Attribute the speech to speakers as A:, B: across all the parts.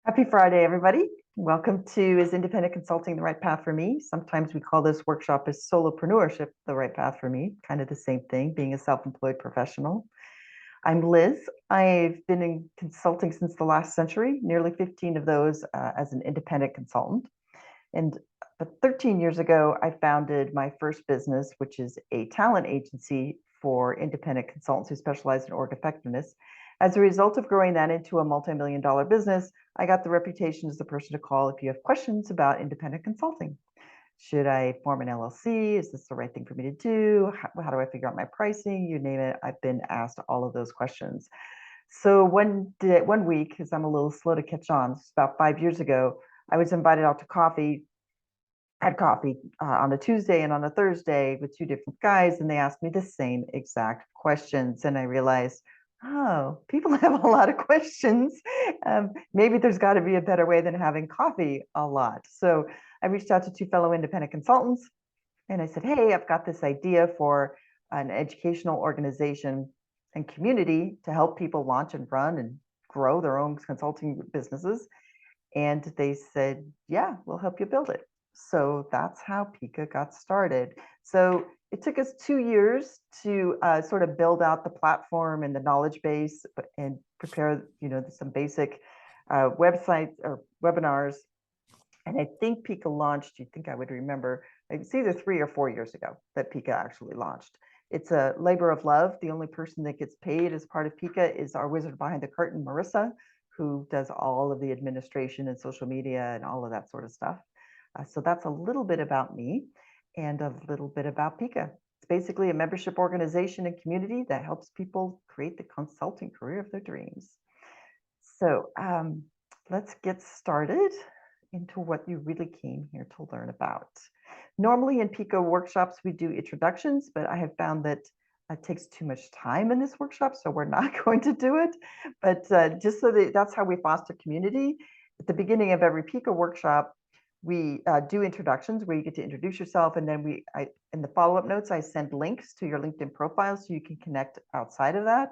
A: Happy Friday, everybody. Welcome to Is Independent Consulting the Right Path for Me? Sometimes we call this workshop as solopreneurship the right path for me, kind of the same thing, being a self-employed professional. I'm Liz. I've been in consulting since the last century, nearly 15 of those as an independent consultant. But 13 years ago, I founded my first business, which is a talent agency for independent consultants who specialize in org effectiveness. As a result of growing that into a multi-million-dollar business, I got the reputation as the person to call if you have questions about independent consulting. Should I form an LLC? Is this the right thing for me to do? How do I figure out my pricing? You name it. I've been asked all of those questions. So one week, because I'm a little slow to catch on, about 5 years ago, I was invited out to had coffee on a Tuesday and on a Thursday with two different guys, and they asked me the same exact questions. And I realized, oh, people have a lot of questions. Maybe there's got to be a better way than having coffee a lot. So I reached out to two fellow independent consultants, and I said, hey, I've got this idea for an educational organization and community to help people launch and run and grow their own consulting businesses. And they said, yeah, we'll help you build it. So that's how PICA got started. So it took us 2 years to sort of build out the platform and the knowledge base and prepare, some basic websites or webinars. And I think PICA launched, you'd think I would remember, it's either 3 or 4 years ago that PICA actually launched. It's a labor of love. The only person that gets paid as part of PICA is our wizard behind the curtain, Marissa, who does all of the administration and social media and all of that sort of stuff. So that's a little bit about me and a little bit about PICA. It's basically a membership organization and community that helps people create the consulting career of their dreams. So let's get started into what you really came here to learn about. Normally in PICA workshops, we do introductions, but I have found that it takes too much time in this workshop, so we're not going to do it. But just so that's how we foster community. At the beginning of every PICA workshop, we do introductions where you get to introduce yourself, and then in the follow-up notes, I send links to your LinkedIn profile so you can connect outside of that.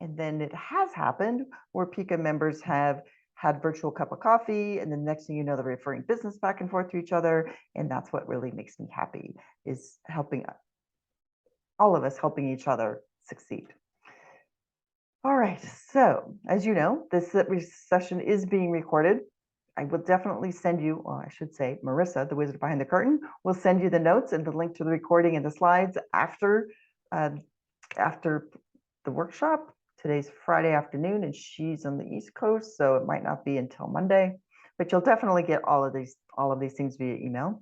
A: And then it has happened where PICA members have had virtual cup of coffee, and the next thing you know, they're referring business back and forth to each other. And that's what really makes me happy, is helping all of us helping each other succeed. All right, so as you know, this session is being recorded. I will definitely send you, well, I should say, Marissa, the wizard behind the curtain, will send you the notes and the link to the recording and the slides after the workshop. Today's Friday afternoon, and she's on the East Coast, so it might not be until Monday, but you'll definitely get all of these things via email.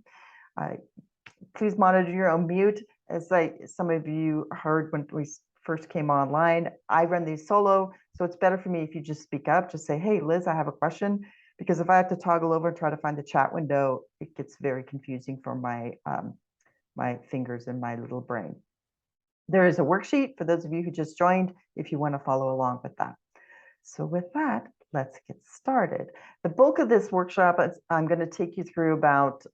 A: Please monitor your own mute. As some of you heard when we first came online, I run these solo, so it's better for me if you just speak up, just say, hey, Liz, I have a question, because if I have to toggle over and try to find the chat window, it gets very confusing for my fingers and my little brain. There is a worksheet for those of you who just joined if you want to follow along with that. So with that, let's get started. The bulk of this workshop, I'm going to take you through about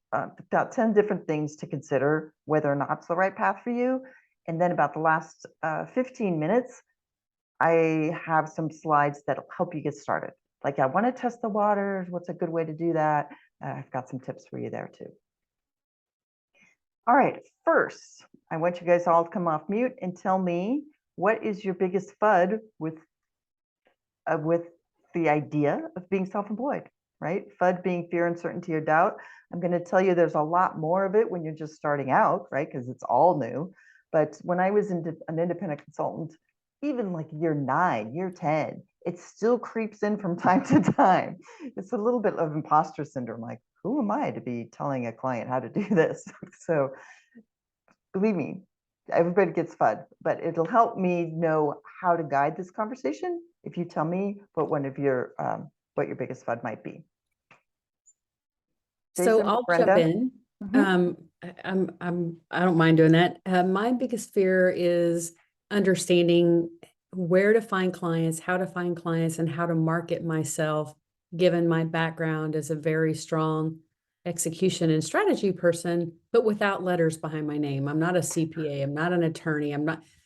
A: 10 different things to consider whether or not it's the right path for you. And then about the last 15 minutes, I have some slides that'll help you get started. Like, I want to test the waters. What's a good way to do that? I've got some tips for you there too. All right, first, I want you guys all to come off mute and tell me, what is your biggest FUD with the idea of being self-employed, right? FUD being fear, uncertainty, or doubt. I'm going to tell you there's a lot more of it when you're just starting out, right? Because it's all new. But when I was an independent consultant, even like year 9, year 10, it still creeps in from time to time. It's a little bit of imposter syndrome, like, who am I to be telling a client how to do this? So believe me, everybody gets FUD, but it'll help me know how to guide this conversation if you tell me what your biggest FUD might be.
B: Jason, so I'll Brenda? Jump in. I don't mind doing that. My biggest fear is understanding where to find clients, how to find clients, and how to market myself, given my background as a very strong execution and strategy person, but without letters behind my name. I'm not a CPA. I'm not an attorney.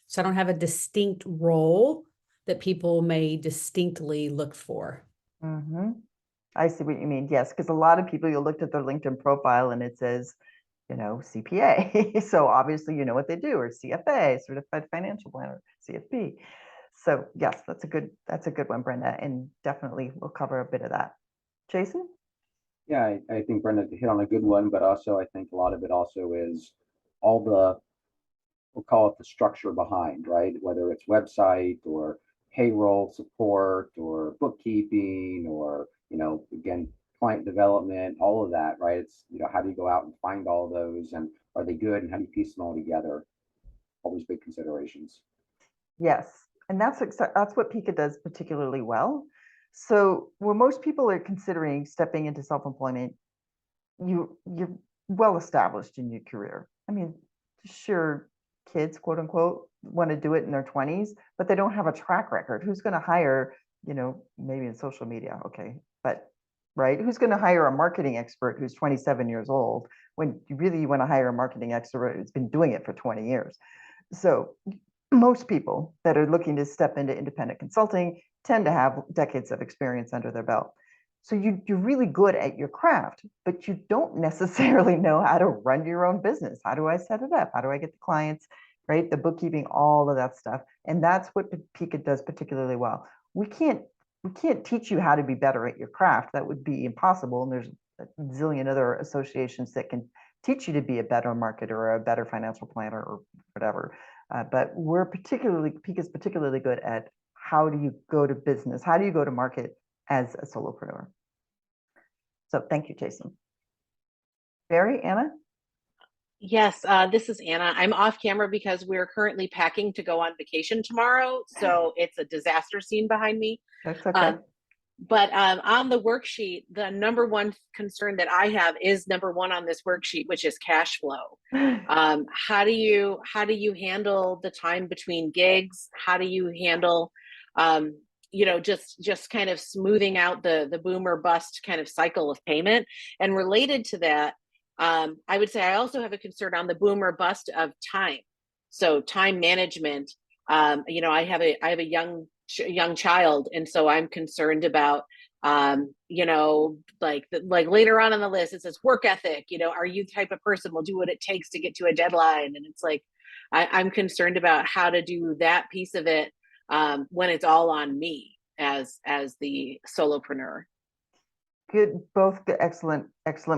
B: So I don't have a distinct role that people may distinctly look for.
A: I see what you mean. Yes, because a lot of people, you looked at their LinkedIn profile and it says, CPA. So obviously, you know what they do, or CFA, Certified Financial Planner, CFP. So yes, that's a good one, Brenda, and definitely we'll cover a bit of that. Jason?
C: Yeah, I think Brenda hit on a good one, but also I think a lot of it also is all the, we'll call it the structure behind, right? Whether it's website or payroll support or bookkeeping or, again, client development, all of that, right? It's, how do you go out and find all those, and are they good, and how do you piece them all together? All these big considerations.
A: Yes, and that's what PICA does particularly well. So when most people are considering stepping into self-employment, you're well established in your career. I mean, sure, kids, quote unquote, want to do it in their 20s, but they don't have a track record. Who's going to hire, maybe in social media, okay, but right, who's going to hire a marketing expert who's 27 years old when you really want to hire a marketing expert who's been doing it for 20 years? So most people that are looking to step into independent consulting tend to have decades of experience under their belt. So you're really good at your craft, but you don't necessarily know how to run your own business. How do I set it up? How do I get the clients, right? The bookkeeping, all of that stuff. And that's what PICA does particularly well. We can't teach you how to be better at your craft. That would be impossible. And there's a zillion other associations that can teach you to be a better marketer or a better financial planner or whatever. But PICA is particularly good at how do you go to business? How do you go to market as a solopreneur? So thank you, Jason. Barry, Anna?
D: Yes, this is Anna. I'm off camera because we're currently packing to go on vacation tomorrow. So it's a disaster scene behind me.
A: That's okay.
D: But on the worksheet, the number one concern that I have is number one on this worksheet, which is cash flow. How do you handle the time between gigs? How do you handle, just kind of smoothing out the boom or bust kind of cycle of payment? And related to that, I would say I also have a concern on the boom or bust of time. So time management. I have a young child, and so I'm concerned about like later on in the list it says work ethic. Are you the type of person will do what it takes to get to a deadline? And it's like I'm concerned about how to do that piece of it when it's all on me as the solopreneur.
A: Good, both good, excellent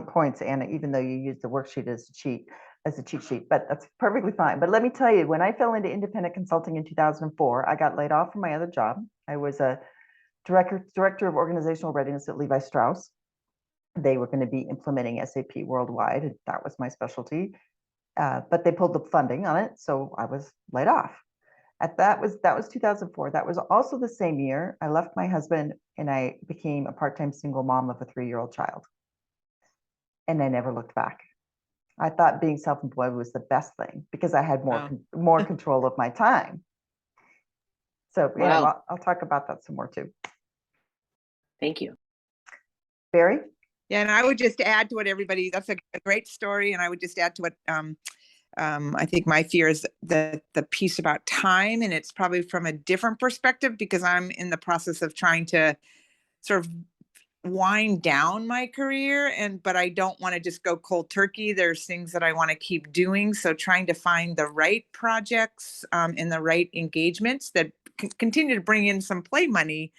A: points, Anna, even though you used the worksheet as a cheat sheet, but that's perfectly fine. But let me tell you, when I fell into independent consulting in 2004, I got laid off from my other job. I was a director of organizational readiness at Levi Strauss. They were going to be implementing SAP worldwide, and that was my specialty. But they pulled the funding on it, so I was laid off. That was 2004. That was also the same year I left my husband and I became a part-time single mom of a 3-year-old child. And I never looked back. I thought being self-employed was the best thing because I had more control of my time. So
D: Wow.
A: I'll talk about that some more too.
D: Thank you.
A: Barry?
E: Yeah, and I would just add to what that's a great story. And I would just add to what I think my fear is the piece about time, and it's probably from a different perspective because I'm in the process of trying to sort of wind down my career, but I don't want to just go cold turkey. There's things that I want to keep doing. So trying to find the right projects and the right engagements that continue to bring in some play money,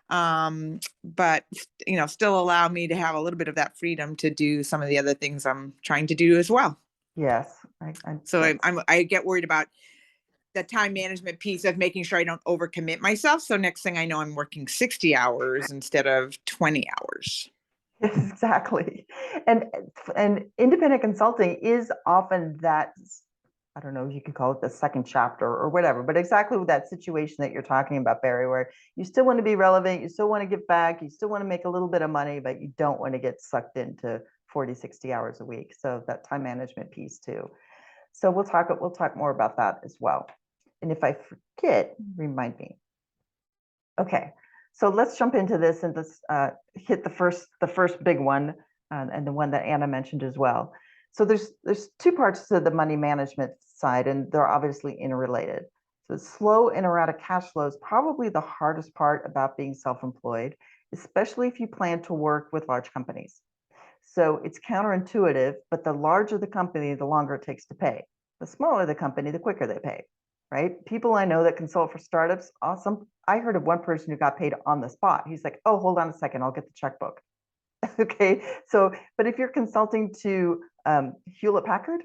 E: but still allow me to have a little bit of that freedom to do some of the other things I'm trying to do as well.
A: Yes.
E: I get worried about the time management piece of making sure I don't overcommit myself. So next thing I know, I'm working 60 hours instead of 20 hours.
A: Exactly. And independent consulting is often that, I don't know, you could call it the second chapter or whatever, but exactly with that situation that you're talking about, Barry, where you still want to be relevant, you still want to give back, you still want to make a little bit of money, but you don't want to get sucked into 40, 60 hours a week. So that time management piece too. So we'll talk more about that as well. And if I forget, remind me. Okay, so let's jump into this and let's hit the first big one, and the one that Anna mentioned as well. So there's two parts to the money management side, and they're obviously interrelated. So slow and erratic cash flow is probably the hardest part about being self-employed, especially if you plan to work with large companies. So it's counterintuitive, but the larger the company, the longer it takes to pay. The smaller the company, the quicker they pay, right? People I know that consult for startups, awesome. I heard of one person who got paid on the spot. He's like, oh, hold on a second, I'll get the checkbook. Okay, so, but if you're consulting to Hewlett Packard,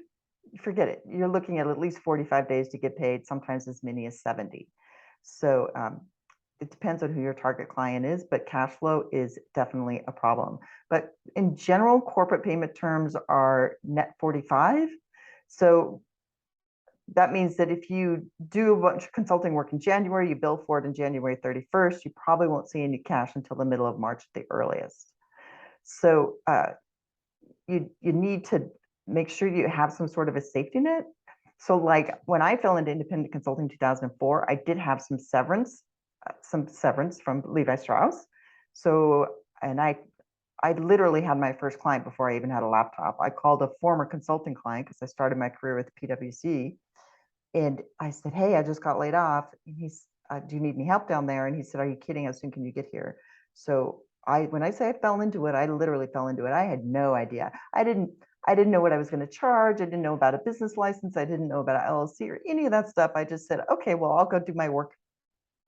A: forget it. You're looking at least 45 days to get paid, sometimes as many as 70. So it depends on who your target client is, but cash flow is definitely a problem. But in general, corporate payment terms are net 45. So that means that if you do a bunch of consulting work in January, you bill for it in January 31st, you probably won't see any cash until the middle of March at the earliest. So you need to make sure you have some sort of a safety net. So like when I fell into independent consulting in 2004, I did have some severance from Levi Strauss. So, and I literally had my first client before I even had a laptop. I called a former consulting client because I started my career with PwC. And I said, hey, I just got laid off. And he's, do you need any help down there? And he said, are you kidding? How soon can you get here? So when I say I fell into it, I literally fell into it. I had no idea. I didn't know what I was going to charge. I didn't know about a business license. I didn't know about an LLC or any of that stuff. I just said, okay, well, I'll go do my work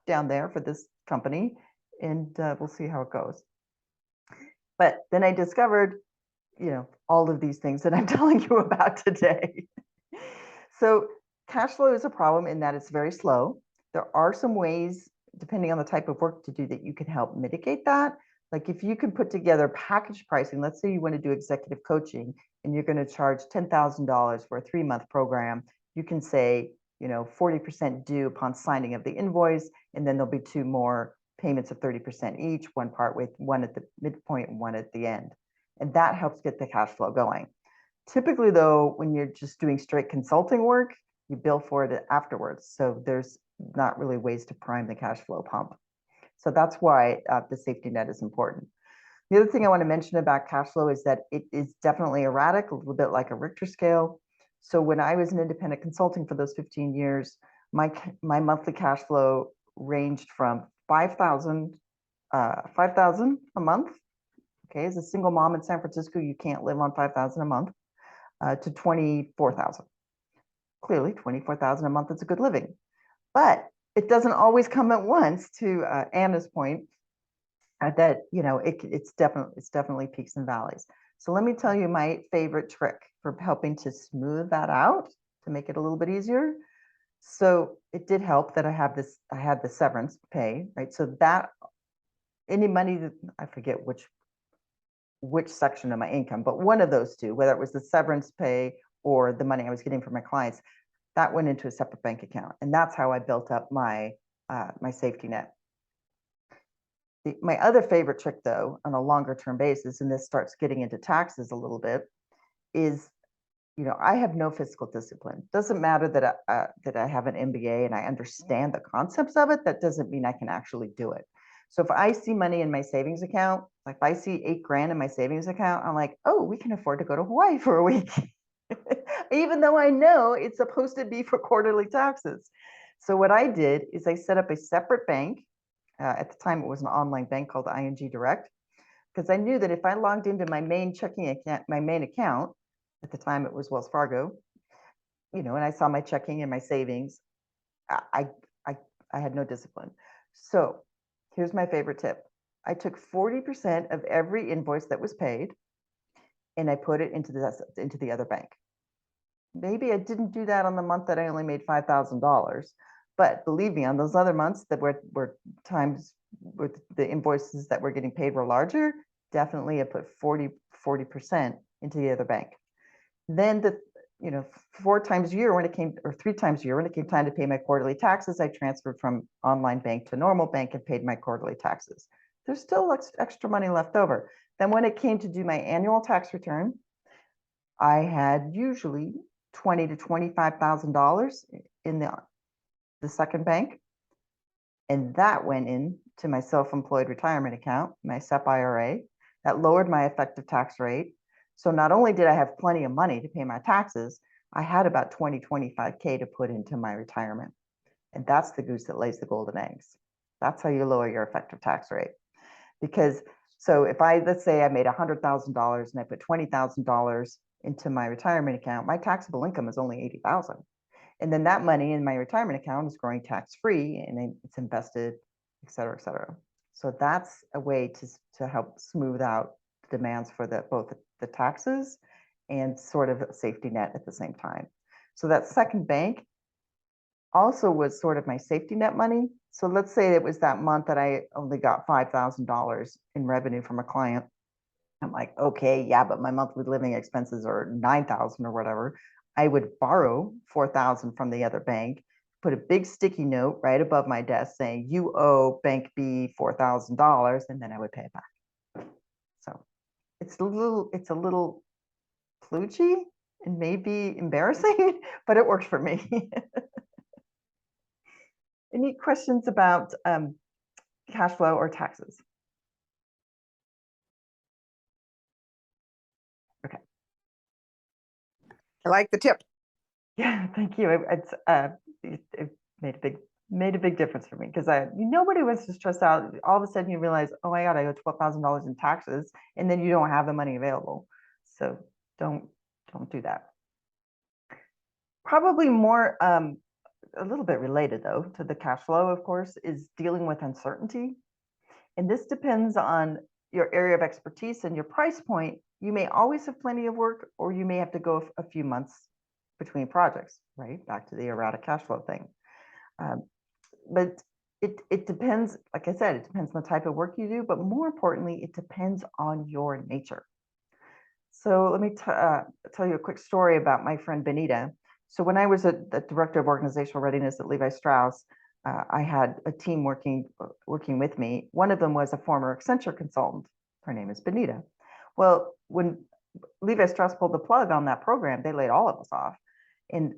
A: down there for this company and we'll see how it goes. But then I discovered, all of these things that I'm telling you about today. So cash flow is a problem in that it's very slow. There are some ways, depending on the type of work to do, that you can help mitigate that. Like if you can put together package pricing, let's say you want to do executive coaching and you're going to charge $10,000 for a 3-month program, you can say, 40% due upon signing of the invoice, and then there'll be 2 more payments of 30% each, one at the midpoint and one at the end. And that helps get the cash flow going. Typically though, when you're just doing straight consulting work, you bill for it afterwards. So there's not really ways to prime the cash flow pump. So that's why the safety net is important. The other thing I want to mention about cash flow is that it is definitely erratic, a little bit like a Richter scale. So when I was in independent consulting for those 15 years, my monthly cash flow ranged from $5,000 a month. Okay, as a single mom in San Francisco, you can't live on $5,000 a month, to $24,000. Clearly, $24,000 a month is a good living, but it doesn't always come at once. To Anna's point, that it's definitely peaks and valleys. So let me tell you my favorite trick for helping to smooth that out, to make it a little bit easier. So it did help that I had the severance pay, right? So that any money that I forget which section of my income, but one of those two, whether it was the severance pay or the money I was getting from my clients, that went into a separate bank account. And that's how I built up my my safety net. My other favorite trick, though, on a longer term basis, and this starts getting into taxes a little bit, is, I have no fiscal discipline. Doesn't matter that I have an MBA and I understand the concepts of it. That doesn't mean I can actually do it. So if I see money in my savings account, like if I see $8,000 in my savings account, I'm like, oh, we can afford to go to Hawaii for a week, even though I know it's supposed to be for quarterly taxes. So what I did is I set up a separate bank. At the time, it was an online bank called ING Direct, because I knew that if I logged into my main checking account, at the time it was Wells Fargo, and I saw my checking and my savings, I had no discipline. So here's my favorite tip. I took 40% of every invoice that was paid and I put it into the other bank. Maybe I didn't do that on the month that I only made $5,000. But believe me, on those other months that were times with the invoices that were getting paid were larger, definitely I put 40% into the other bank. Then 4 times a year when it came, or 3 times a year when it came time to pay my quarterly taxes, I transferred from online bank to normal bank and paid my quarterly taxes. There's still extra money left over. Then when it came to do my annual tax return, I had usually $20,000 to $25,000 in the second bank, and that went into my self-employed retirement account, my SEP IRA. That lowered my effective tax rate. So not only did I have plenty of money to pay my taxes, I had about 25K to put into my retirement. And that's the goose that lays the golden eggs. That's how you lower your effective tax rate. Because so if let's say I made $100,000 and I put $20,000 into my retirement account, my taxable income is only $80,000. And then that money in my retirement account is growing tax-free and it's invested, et cetera, et cetera. So that's a way to help smooth out the demands for both the taxes and sort of a safety net at the same time. So that second bank also was sort of my safety net money. So let's say it was that month that I only got $5,000 in revenue from a client. I'm like, okay, yeah, but my monthly living expenses are $9,000 or whatever. I would borrow $4,000 from the other bank, put a big sticky note right above my desk saying, you owe Bank B $4,000, and then I would pay it back. So it's a little kludgy and maybe embarrassing, but it works for me. Any questions about cash flow or taxes? Okay.
E: I like the tip.
A: Yeah, thank you. It made a big difference for me because nobody wants to stress out. All of a sudden you realize, oh my God, I owe $12,000 in taxes, and then you don't have the money available. So don't do that. Probably more, a little bit related though to the cash flow, of course, is dealing with uncertainty. And this depends on your area of expertise and your price point. You may always have plenty of work, or you may have to go a few months between projects, right? Back to the erratic cash flow thing. But it depends, like I said, it depends on the type of work you do, but more importantly, it depends on your nature. So let me tell you a quick story about my friend Benita. So when I was the director of organizational readiness at Levi Strauss, I had a team working with me. One of them was a former Accenture consultant. Her name is Benita. Well, when Levi Strauss pulled the plug on that program, they laid all of us off. And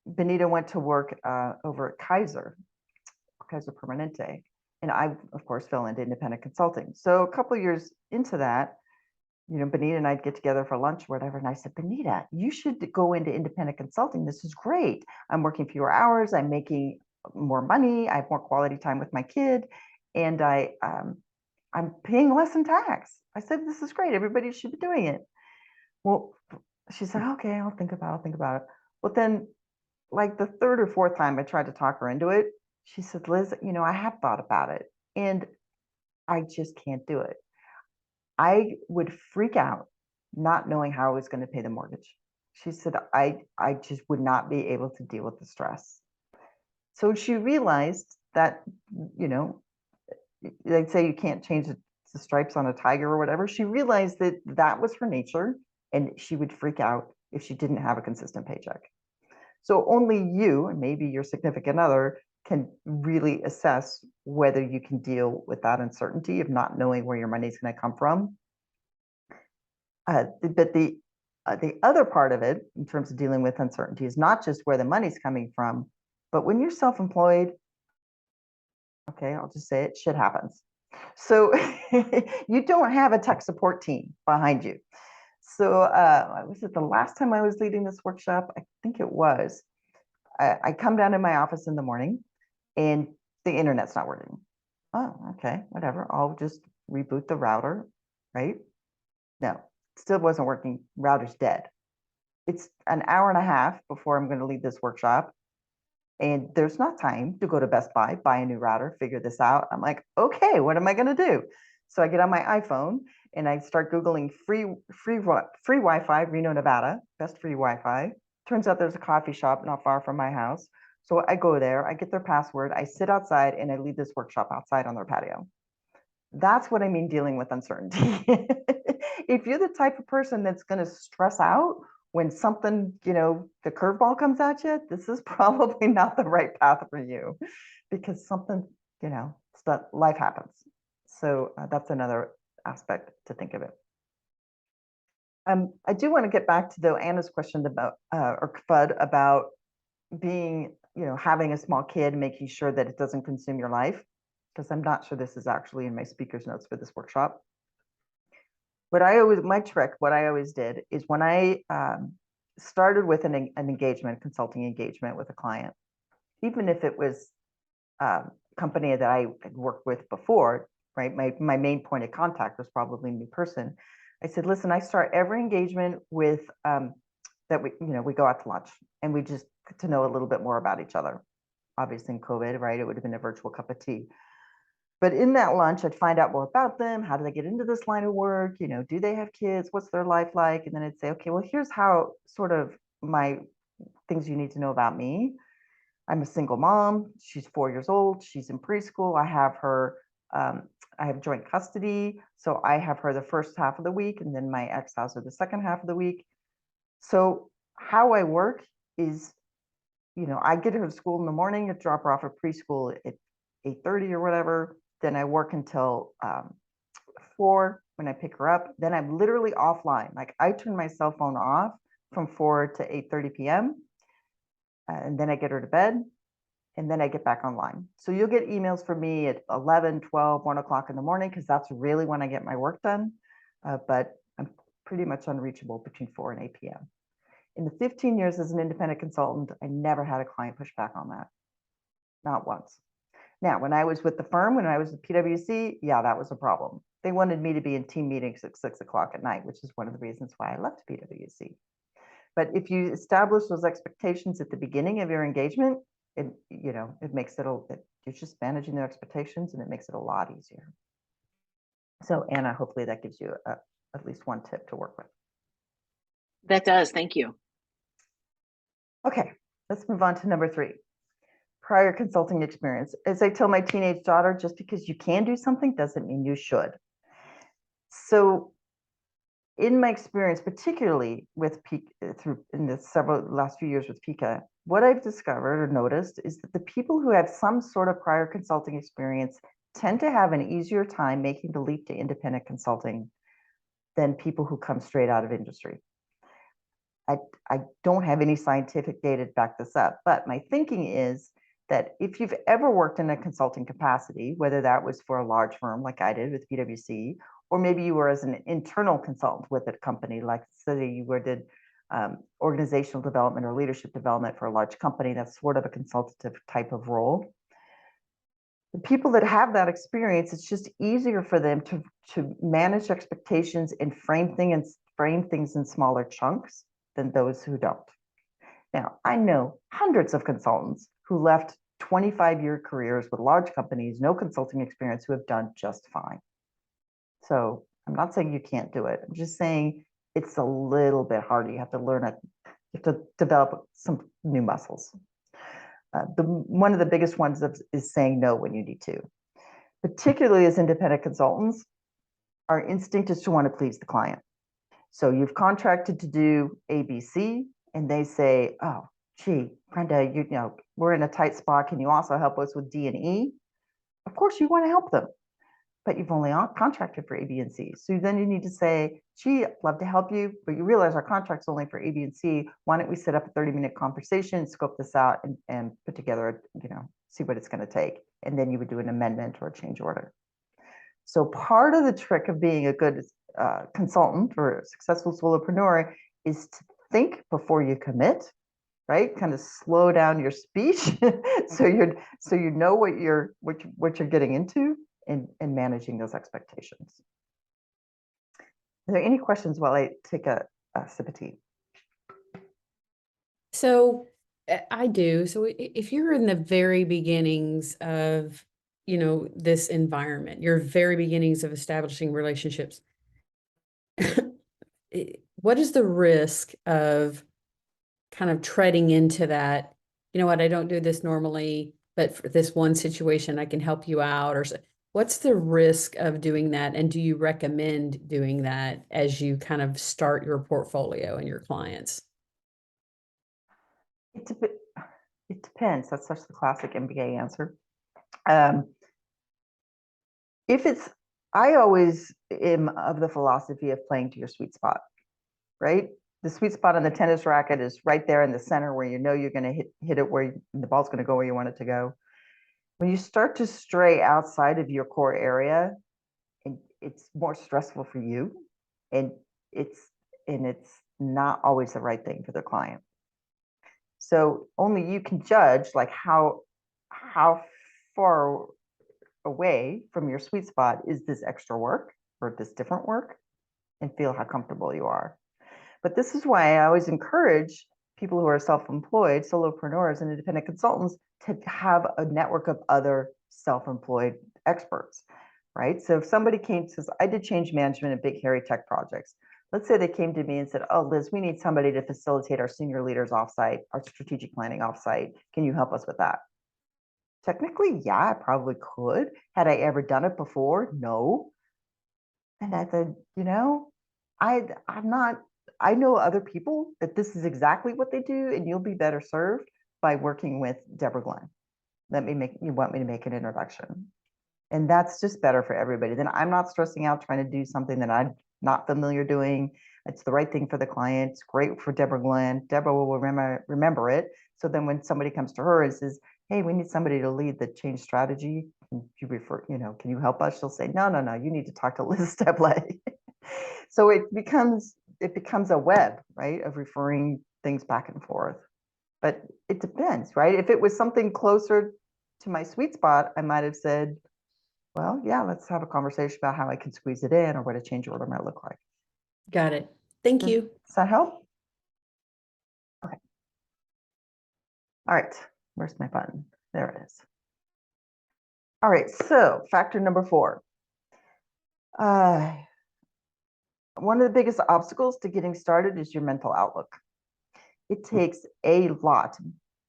A: Benita went to work over at Kaiser Permanente. And I, of course, fell into independent consulting. So a couple of years into that, Benita and I'd get together for lunch or whatever. And I said, Benita, you should go into independent consulting. This is great. I'm working fewer hours. I'm making more money. I have more quality time with my kid. And I'm paying less in tax. I said, this is great. Everybody should be doing it. Well, she said, okay, I'll think about it. Well, then like the third or fourth time I tried to talk her into it, she said, Liz, I have thought about it and I just can't do it. I would freak out not knowing how I was going to pay the mortgage. She said, I just would not be able to deal with the stress. So she realized that, they'd say you can't change the stripes on a tiger or whatever. She realized that that was her nature and she would freak out if she didn't have a consistent paycheck. So only you and maybe your significant other can really assess whether you can deal with that uncertainty of not knowing where your money is going to come from. But the other part of it, in terms of dealing with uncertainty, is not just where the money's coming from, but when you're self-employed, okay, I'll just say it, shit happens. So you don't have a tech support team behind you. So was it the last time I was leading this workshop? I think it was. I come down to my office in the morning and the internet's not working. Oh, okay, whatever. I'll just reboot the router, right? No, still wasn't working. Router's dead. It's an hour and a half before I'm going to lead this workshop. And there's not time to go to Best Buy, buy a new router, figure this out. I'm like, okay, what am I going to do? So I get on my iPhone and I start Googling free Wi-Fi, Reno, Nevada, best free Wi-Fi. Turns out there's a coffee shop not far from my house. So I go there, I get their password, I sit outside and I lead this workshop outside on their patio. That's what I mean dealing with uncertainty. If you're the type of person that's going to stress out when something, the curveball comes at you, this is probably not the right path for you because something, life happens. So that's another aspect to think of it. I do want to get back to Anna's question about, or FUD, about being, having a small kid, making sure that it doesn't consume your life, because I'm not sure this is actually in my speaker's notes for this workshop. What I always did is when I started with an engagement, consulting engagement with a client, even if it was company that I had worked with before, right? My main point of contact was probably a new person. I said, listen, I start every engagement with that we go out to lunch and we just get to know a little bit more about each other. Obviously in COVID, right? It would have been a virtual cup of tea. But in that lunch, I'd find out more about them. How do they get into this line of work? Do they have kids? What's their life like? And then I'd say, okay, well, here's how sort of my things you need to know about me. I'm a single mom. She's 4 years old. She's in preschool. I have her, I have joint custody. So I have her the first half of the week, and then my ex has her the second half of the week. So how I work is, I get her to school in the morning, drop her off at preschool at 8:30 or whatever. Then I work until 4 when I pick her up. Then I'm literally offline. Like I turn my cell phone off from 4 to 8:30 p.m. And then I get her to bed, and then I get back online. So you'll get emails from me at 11, 12, 1 o'clock in the morning, because that's really when I get my work done. But I'm pretty much unreachable between 4 and 8 p.m. In the 15 years as an independent consultant, I never had a client push back on that. Not once. Now, when I was with the firm, when I was with PwC, yeah, that was a problem. They wanted me to be in team meetings at 6 o'clock at night, which is one of the reasons why I left PwC. But if you establish those expectations at the beginning of your engagement, it makes it, you're just managing their expectations, and it makes it a lot easier. So Anna, hopefully that gives you at least one tip to work with.
D: That does. Thank you.
A: Okay, let's move on to number 3. Prior consulting experience. As I tell my teenage daughter, just because you can do something doesn't mean you should. So in my experience, particularly with PICA, in the last few years with PICA, what I've discovered or noticed is that the people who have some sort of prior consulting experience tend to have an easier time making the leap to independent consulting than people who come straight out of industry. I don't have any scientific data to back this up, but my thinking is that if you've ever worked in a consulting capacity, whether that was for a large firm like I did with PwC, or maybe you were as an internal consultant with a company, like say you did organizational development or leadership development for a large company, that's sort of a consultative type of role. The people that have that experience, it's just easier for them to manage expectations and frame things in smaller chunks than those who don't. Now, I know hundreds of consultants who left 25-year careers with large companies, no consulting experience, who have done just fine. So I'm not saying you can't do it. I'm just saying it's a little bit harder. You have to learn it. You have to develop some new muscles. One of the biggest ones is saying no when you need to. Particularly as independent consultants, our instinct is to want to please the client. So you've contracted to do ABC, and they say, oh, gee, Brenda, we're in a tight spot. Can you also help us with D and E? Of course, you want to help them, but you've only contracted for A, B, and C. So then you need to say, gee, I'd love to help you, but you realize our contract's only for A, B, and C. Why don't we set up a 30-minute conversation, scope this out, and put together, see what it's going to take. And then you would do an amendment or a change order. So part of the trick of being a good consultant or a successful solopreneur is to think before you commit, right? Kind of slow down your speech so you know what you're getting into and managing those expectations. Are there any questions while I take a sip of tea?
B: So I do. So if you're in the very beginnings of, this environment, your very beginnings of establishing relationships, what is the risk of kind of treading into that? You know what, I don't do this normally, but for this one situation, I can help you out. Or what's the risk of doing that? And do you recommend doing that as you kind of start your portfolio and your clients?
A: It depends. That's such the classic MBA answer. I always am of the philosophy of playing to your sweet spot, right? The sweet spot on the tennis racket is right there in the center where you're going to hit it where the ball's going to go where you want it to go. When you start to stray outside of your core area, it's more stressful for you, and it's not always the right thing for the client. So only you can judge like how far away from your sweet spot is this extra work or this different work, and feel how comfortable you are. But this is why I always encourage people who are self-employed, solopreneurs and independent consultants to have a network of other self-employed experts, right? So if somebody came and says, I did change management in big, hairy tech projects. Let's say they came to me and said, oh, Liz, we need somebody to facilitate our senior leaders offsite, our strategic planning offsite. Can you help us with that? Technically, yeah, I probably could. Had I ever done it before? No. And I said, I know other people that this is exactly what they do, and you'll be better served by working with Deborah Glenn. You want me to make an introduction. And that's just better for everybody. Then I'm not stressing out trying to do something that I'm not familiar doing. It's the right thing for the client. It's great for Deborah Glenn. Deborah will remember it. So then when somebody comes to her and says, hey, we need somebody to lead the change strategy, can you help us? She'll say, no, you need to talk to Liz Stebley. So it becomes a web, right, of referring things back and forth. But it depends, right? If it was something closer to my sweet spot, I might have said, well, yeah, let's have a conversation about how I can squeeze it in or what a change order might look like.
B: Got it. Thank you.
A: Does that help? Okay. All right. Where's my button? There it is. All right. So factor number 4. One of the biggest obstacles to getting started is your mental outlook. It takes a lot,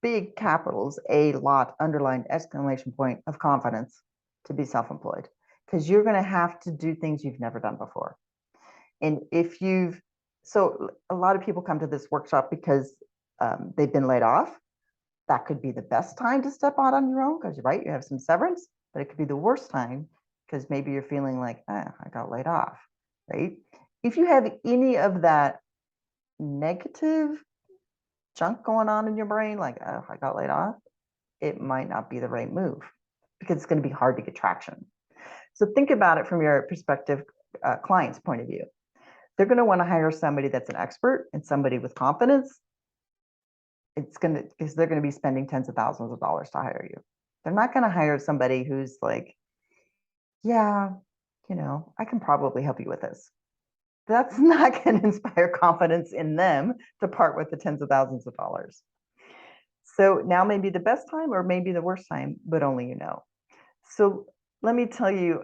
A: big capitals, a lot, underlined exclamation point of confidence to be self-employed, because you're going to have to do things you've never done before. And so a lot of people come to this workshop because they've been laid off. That could be the best time to step out on your own because you're right, you have some severance, but it could be the worst time because maybe you're feeling like, I got laid off, right? If you have any of that negative junk going on in your brain, like, oh, I got laid off, it might not be the right move because it's going to be hard to get traction. So think about it from your prospective client's point of view. They're going to want to hire somebody that's an expert and somebody with confidence. Because they're going to be spending tens of thousands of dollars to hire you. They're not going to hire somebody who's like, yeah, I can probably help you with this. That's not going to inspire confidence in them to part with the tens of thousands of dollars. So now may be the best time or maybe the worst time, but only you know. So let me tell you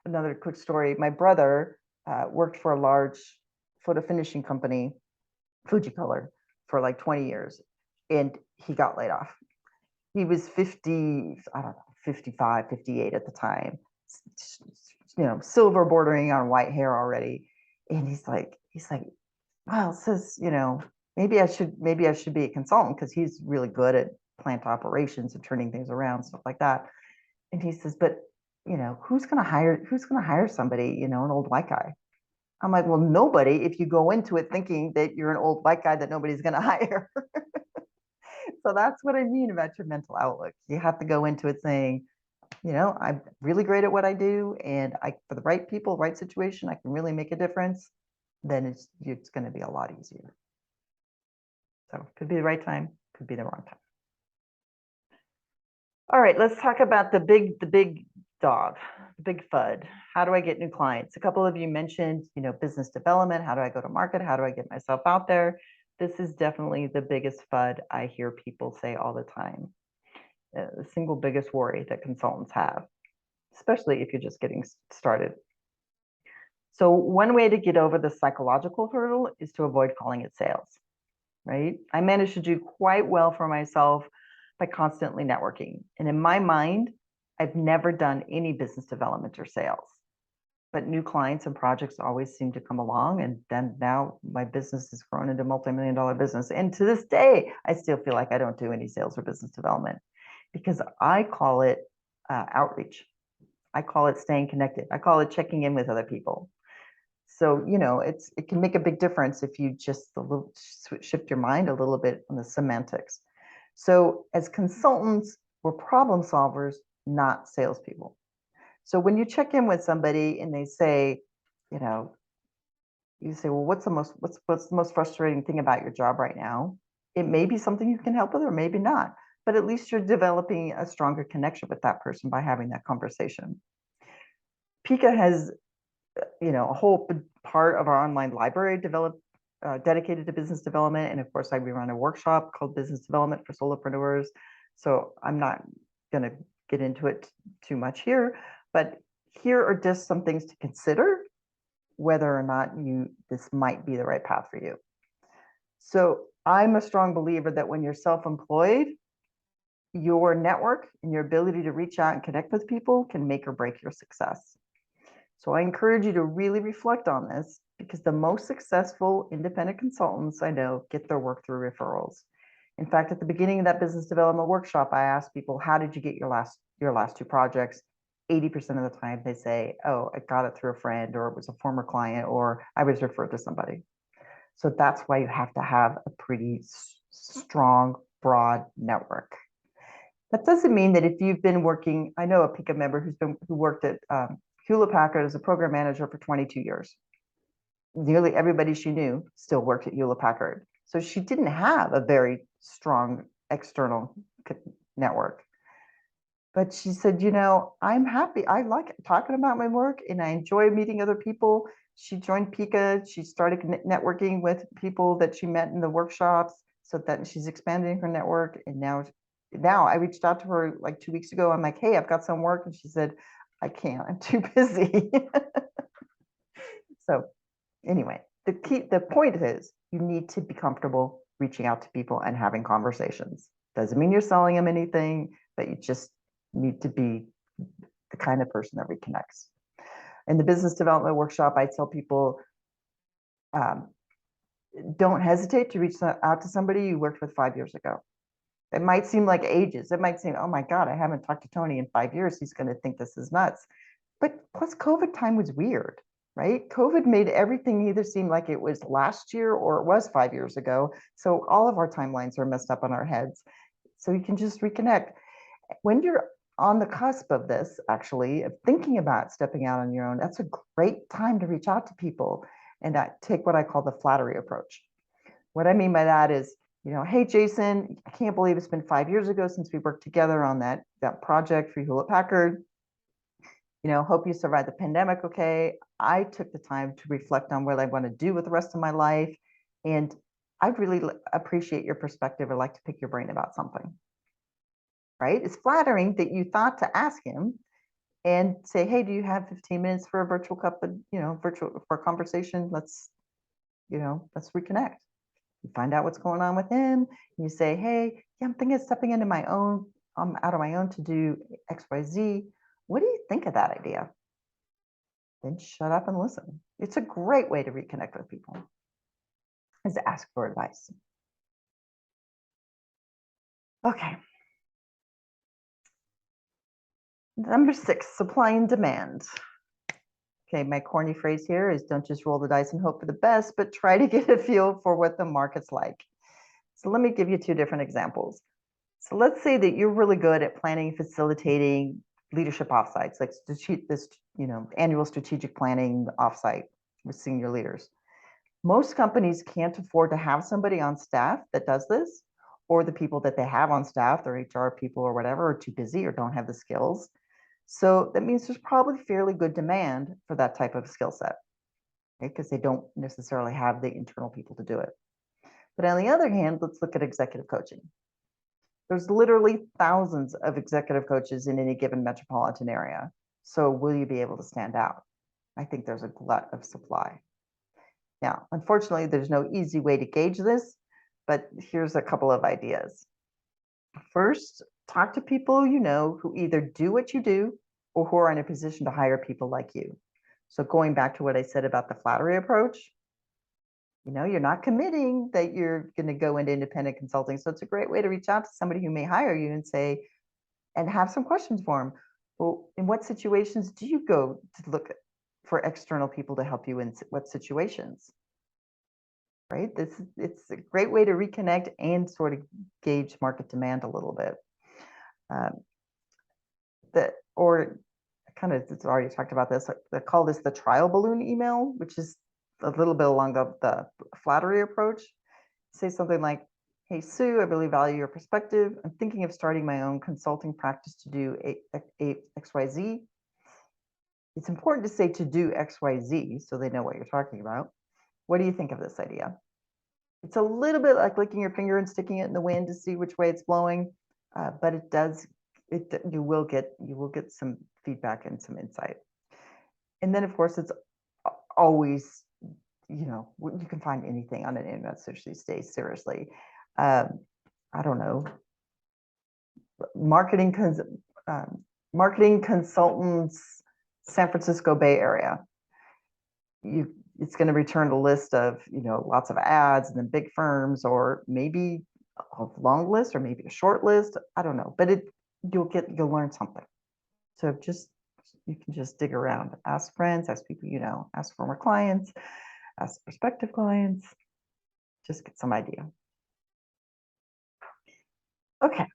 A: another quick story. My brother worked for a large photo finishing company, Fujicolor, for like 20 years, and he got laid off. He was 50, I don't know, 55, 58 at the time, silver bordering on white hair already. And he's like, well, it says, maybe I should be a consultant because he's really good at plant operations and turning things around, stuff like that. And he says, but who's going to hire somebody, an old white guy? I'm like, well, nobody, if you go into it thinking that you're an old white guy that nobody's going to hire. So that's what I mean about your mental outlook. You have to go into it saying, I'm really great at what I do, and for the right people, right situation, I can really make a difference. Then it's going to be a lot easier. So could be the right time, could be the wrong time. All right, let's talk about the big dog, the big FUD. How do I get new clients? A couple of you mentioned, business development. How do I go to market? How do I get myself out there? This is definitely the biggest FUD I hear people say all the time. The single biggest worry that consultants have, especially if you're just getting started. So one way to get over the psychological hurdle is to avoid calling it sales, right? I managed to do quite well for myself by constantly networking. And in my mind, I've never done any business development or sales, but new clients and projects always seem to come along. And then now my business has grown into a multi-million-dollar business. And to this day, I still feel like I don't do any sales or business development because I call it outreach. I call it staying connected. I call it checking in with other people. So, it can make a big difference if you just shift your mind a little bit on the semantics. So as consultants, we're problem solvers, not salespeople. So when you check in with somebody and they say, you say, well, what's the most frustrating thing about your job right now? It may be something you can help with or maybe not. but at least you're developing a stronger connection with that person by having that conversation. PICA has, a whole part of our online library dedicated to business development. And of course, we run a workshop called Business Development for Solopreneurs. So I'm not going to get into it too much here, but here are just some things to consider whether or not this might be the right path for you. So I'm a strong believer that when you're self-employed, your network and your ability to reach out and connect with people can make or break your success. So I encourage you to really reflect on this, because the most successful independent consultants I know get their work through referrals. In fact, at the beginning of that business development workshop, I asked people, how did you get your last two projects? 80% of the time they say, oh, I got it through a friend, or it was a former client, or I was referred to somebody. So that's why you have to have a pretty strong, broad network. That doesn't mean that if you've been working, I know a PICA member who worked at Hewlett Packard as a program manager for 22 years. Nearly everybody she knew still worked at Hewlett Packard. So she didn't have a very strong external network. But she said, I'm happy. I like talking about my work and I enjoy meeting other people. She joined PICA. She started networking with people that she met in the workshops, so that she's expanding her network. And now I reached out to her like 2 weeks ago. I'm like, hey, I've got some work. And she said, I can't, I'm too busy. So anyway, the point is you need to be comfortable reaching out to people and having conversations. Doesn't mean you're selling them anything, but you just need to be the kind of person that reconnects. In the business development workshop, I tell people, don't hesitate to reach out to somebody you worked with 5 years ago. It might seem like ages. It might seem, oh my God, I haven't talked to Tony in 5 years. He's going to think this is nuts. But plus COVID time was weird, right? COVID made everything either seem like it was last year or it was 5 years ago. So all of our timelines are messed up on our heads. So you can just reconnect. When you're on the cusp of this, actually, of thinking about stepping out on your own, that's a great time to reach out to people and take what I call the flattery approach. What I mean by that is, hey, Jason, I can't believe it's been 5 years ago since we worked together on that project for Hewlett Packard. Hope you survived the pandemic okay. I took the time to reflect on what I want to do with the rest of my life. And I'd really appreciate your perspective or like to pick your brain about something. Right? It's flattering that you thought to ask him and say, hey, do you have 15 minutes for a virtual for a conversation? Let's reconnect. You find out what's going on with him. You say, hey, yeah, I'm thinking of stepping into my own, out of my own to do XYZ. What do you think of that idea? Then shut up and listen. It's a great way to reconnect with people, is to ask for advice. Okay. Number 6, supply and demand. Okay, my corny phrase here is don't just roll the dice and hope for the best, but try to get a feel for what the market's like. So let me give you 2 different examples. So let's say that you're really good at planning, facilitating leadership offsites, like this, annual strategic planning offsite with senior leaders. Most companies can't afford to have somebody on staff that does this, or the people that they have on staff, their HR people or whatever, are too busy or don't have the skills. So that means there's probably fairly good demand for that type of skill set, because they don't necessarily have the internal people to do it. But on the other hand, let's look at executive coaching. There's literally thousands of executive coaches in any given metropolitan area. So will you be able to stand out? I think there's a glut of supply. Now, unfortunately, there's no easy way to gauge this, but here's a couple of ideas. First, talk to people who either do what you do or who are in a position to hire people like you. So going back to what I said about the flattery approach, you're not committing that you're going to go into independent consulting. So it's a great way to reach out to somebody who may hire you and say, and have some questions for them. Well, in what situations do you go to look for external people to help you in what situations? Right? It's a great way to reconnect and sort of gauge market demand a little bit. It's already talked about this. I call this the trial balloon email, which is a little bit along the flattery approach. Say something like, Hey, Sue, I really value your perspective. I'm thinking of starting my own consulting practice to do XYZ. It's important to say to do XYZ so they know what you're talking about. What do you think of this idea? It's a little bit like licking your finger and sticking it in the wind to see which way it's blowing, but you will get some feedback and some insight. And then, of course, it's always, you can find anything on an internet search these days, seriously. I don't know, marketing consultants, San Francisco Bay Area. It's going to return a list of, lots of ads and then big firms, or maybe a long list or maybe a short list. I don't know, but you'll learn something. So you can just dig around, ask friends, ask people, ask former clients, ask prospective clients, just get some idea. Okay.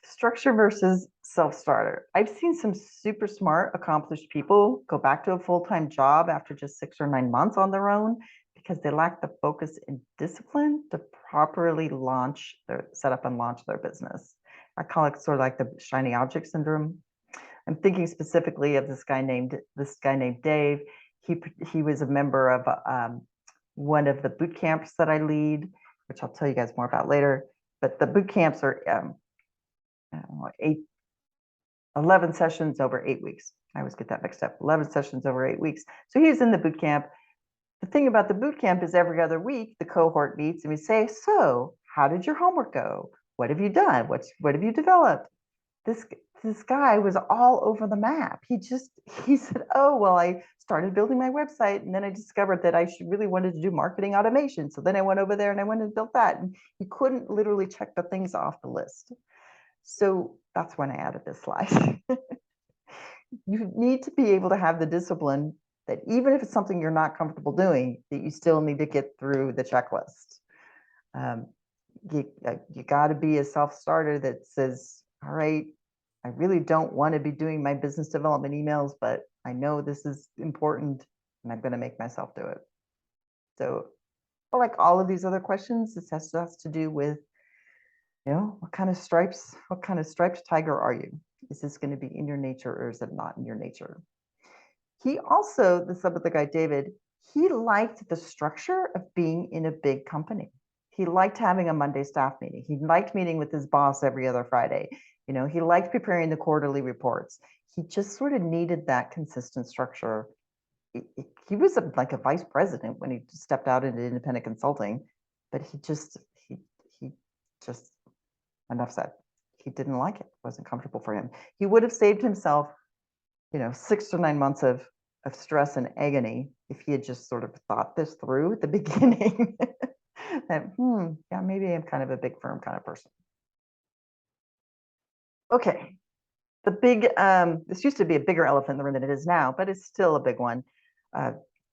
A: Structure versus self-starter. I've seen some super smart, accomplished people go back to a full-time job after just 6 or 9 months on their own because they lack the focus and discipline to properly set up and launch their business. I call it sort of like the shiny object syndrome. I'm thinking specifically of this guy named Dave. He was a member of one of the boot camps that I lead, which I'll tell you guys more about later. But the boot camps are 11 sessions over 8 weeks. I always get that mixed up. 11 sessions over 8 weeks. So he's in the boot camp. The thing about the boot camp is every other week the cohort meets and we say, so how did your homework go? What have you done? What have you developed? This guy was all over the map. He said, oh, well, I started building my website and then I discovered that I really wanted to do marketing automation. So then I went over there and I went and built that. And he couldn't literally check the things off the list. So that's when I added this slide. You need to be able to have the discipline that even if it's something you're not comfortable doing, that you still need to get through the checklist. You got to be a self-starter that says, all right, I really don't want to be doing my business development emails, but I know this is important and I'm going to make myself do it. So like all of these other questions, this has to do with, what kind of stripes tiger are you? Is this going to be in your nature or is it not in your nature? He also, this other guy, David, he liked the structure of being in a big company. He liked having a Monday staff meeting. He liked meeting with his boss every other Friday. He liked preparing the quarterly reports. He just sort of needed that consistent structure. He was like a vice president when he stepped out into independent consulting, but he just, enough said. He didn't like it. It wasn't comfortable for him. He would have saved himself, 6 to 9 months of stress and agony if he had just sort of thought this through at the beginning. That, yeah, maybe I'm kind of a big firm kind of person. Okay. The big, this used to be a bigger elephant in the room than it is now, but it's still a big one.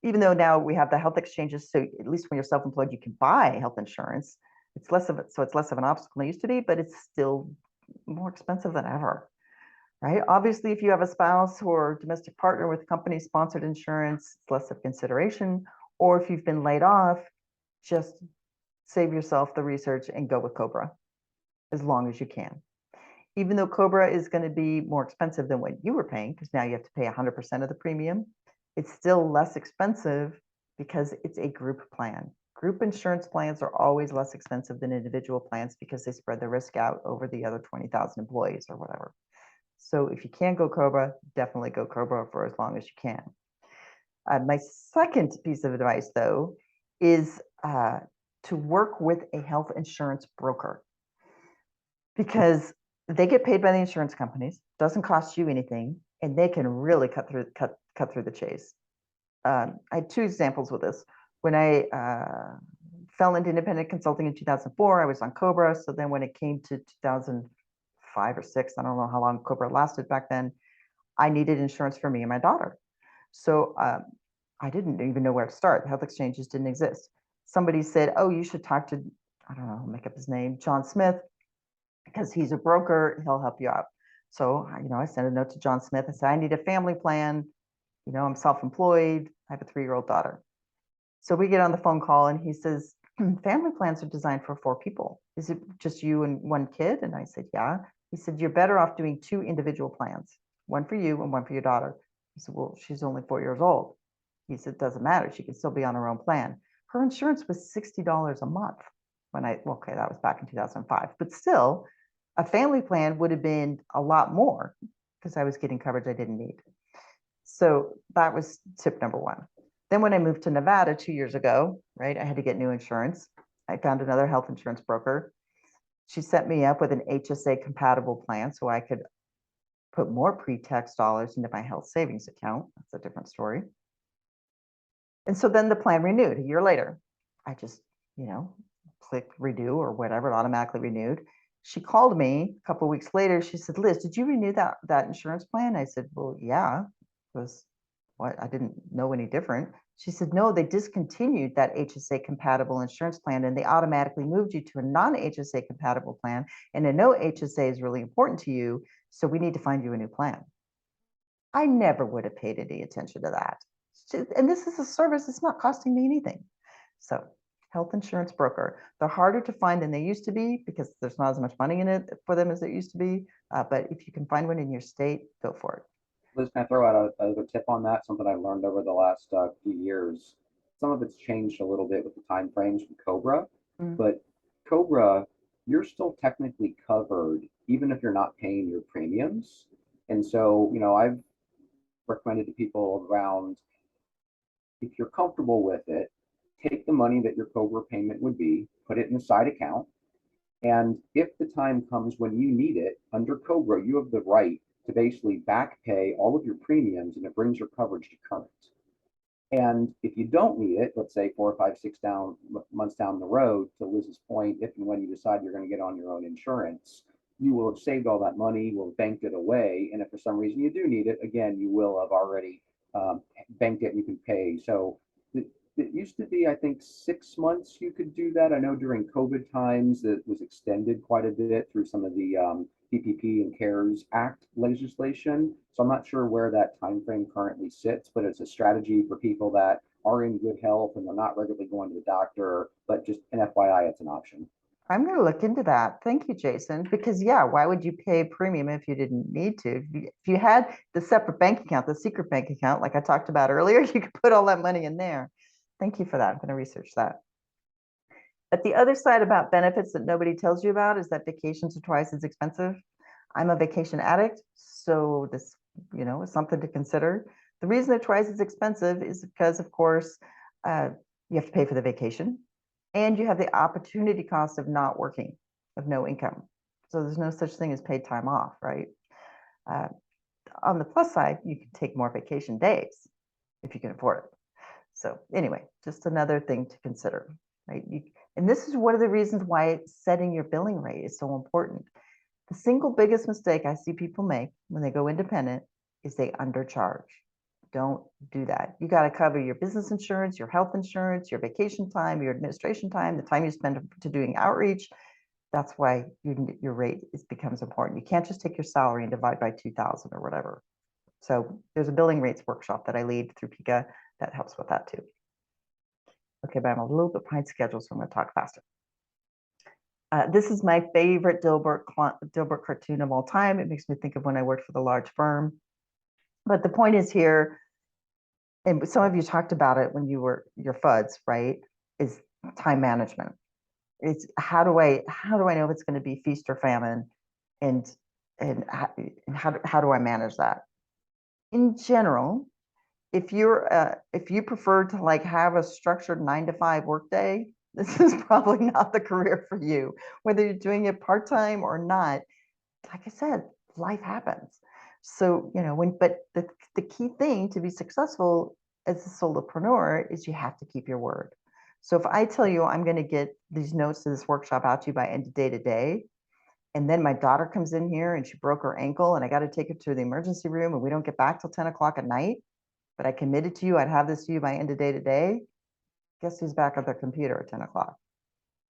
A: Even though now we have the health exchanges, so at least when you're self-employed, you can buy health insurance. It's less of an obstacle than it used to be, but it's still more expensive than ever, right? Obviously, if you have a spouse or domestic partner with company-sponsored insurance, it's less of consideration. Or if you've been laid off, just save yourself the research and go with COBRA as long as you can. Even though COBRA is going to be more expensive than what you were paying, because now you have to pay 100% of the premium, it's still less expensive because it's a group plan. Group insurance plans are always less expensive than individual plans because they spread the risk out over the other 20,000 employees or whatever. So if you can't go COBRA, definitely go COBRA for as long as you can. My second piece of advice, though, is to work with a health insurance broker, because they get paid by the insurance companies, doesn't cost you anything, and they can really cut through the chase. I had 2 examples with this. When I fell into independent consulting in 2004, I was on COBRA. So then when it came to 2005 or 6, I don't know how long COBRA lasted back then, I needed insurance for me and my daughter. So I didn't even know where to start. The health exchanges didn't exist. Somebody said, oh, you should talk to, I don't know, I'll make up his name, John Smith, because he's a broker, he'll help you out. So, I sent a note to John Smith. I said, I need a family plan. I'm self-employed. I have a 3-year-old daughter. So we get on the phone call and he says, family plans are designed for 4 people. Is it just you and 1 kid? And I said, yeah. He said, you're better off doing 2 individual plans, one for you and one for your daughter. I said, well, she's only 4 years old. He said, doesn't matter. She can still be on her own plan. Her insurance was $60 a month okay, that was back in 2005, but still a family plan would have been a lot more because I was getting coverage I didn't need. So that was tip number 1. Then when I moved to Nevada 2 years ago, right, I had to get new insurance. I found another health insurance broker. She set me up with an HSA compatible plan so I could put more pre-tax dollars into my health savings account. That's a different story. And so then the plan renewed a year later. I just, clicked renew or whatever, it automatically renewed. She called me a couple of weeks later. She said, Liz, did you renew that insurance plan? I said, well, yeah. Was what? I didn't know any different. She said, no, they discontinued that HSA compatible insurance plan and they automatically moved you to a non-HSA compatible plan. And I know HSA is really important to you, so we need to find you a new plan. I never would have paid any attention to that. And this is a service, it's not costing me anything. So health insurance broker, they're harder to find than they used to be because there's not as much money in it for them as there used to be. But if you can find one in your state, go for it.
C: Liz, can I throw out another tip on that? Something I've learned over the last few years. Some of it's changed a little bit with the time frames with Cobra, but Cobra, you're still technically covered even if you're not paying your premiums. And so, I've recommended to people around, if you're comfortable with it, take the money that your Cobra payment would be, put it in a side account. And if the time comes when you need it, under Cobra, you have the right to basically back pay all of your premiums and it brings your coverage to current. And if you don't need it, let's say 4 or 5, 6 months down the road, to Liz's point, if and when you decide you're going to get on your own insurance, you will have saved all that money, will have banked it away. And if for some reason you do need it, again, you will have already banked it and you can pay. So it used to be, I think, 6 months you could do that. I know during COVID times that was extended quite a bit through some of the PPP and CARES Act legislation. So I'm not sure where that time frame currently sits, but it's a strategy for people that are in good health and they're not regularly going to the doctor, but just an FYI, it's an option.
A: I'm going to look into that. Thank you, Jason, because yeah, why would you pay premium if you didn't need to? If you had the separate bank account, the secret bank account, like I talked about earlier, you could put all that money in there. Thank you for that. I'm going to research that. But the other side about benefits that nobody tells you about is that vacations are twice as expensive. I'm a vacation addict, so this, is something to consider. The reason they're twice as expensive is because, of course, you have to pay for the vacation and you have the opportunity cost of not working, of no income. So there's no such thing as paid time off, right? On the plus side, you can take more vacation days if you can afford it. So anyway, just another thing to consider, right? And this is one of the reasons why setting your billing rate is so important. The single biggest mistake I see people make when they go independent is they undercharge. Don't do that. You got to cover your business insurance, your health insurance, your vacation time, your administration time, the time you spend to doing outreach. That's why your rate becomes important. You can't just take your salary and divide by 2,000 or whatever. So there's a billing rates workshop that I lead through PICA that helps with that too. Okay, but I'm a little bit behind schedule, so I'm going to talk faster. This is my favorite Dilbert cartoon of all time. It makes me think of when I worked for the large firm. But the point is here, and some of you talked about it when you were your FUDs, right? Is time management. It's how do I know if it's going to be feast or famine, and how do I manage that? In general, if you prefer to like have a structured 9-to-5 workday, this is probably not the career for you. Whether you're doing it part-time or not, like I said, life happens. So, but the key thing to be successful as a solopreneur is you have to keep your word. So if I tell you I'm going to get these notes to this workshop out to you by end of day today, and then my daughter comes in here and she broke her ankle and I got to take her to the emergency room and we don't get back till 10 o'clock at night, but I committed to you, I'd have this to you by end of day today, guess who's back at their computer at 10 o'clock?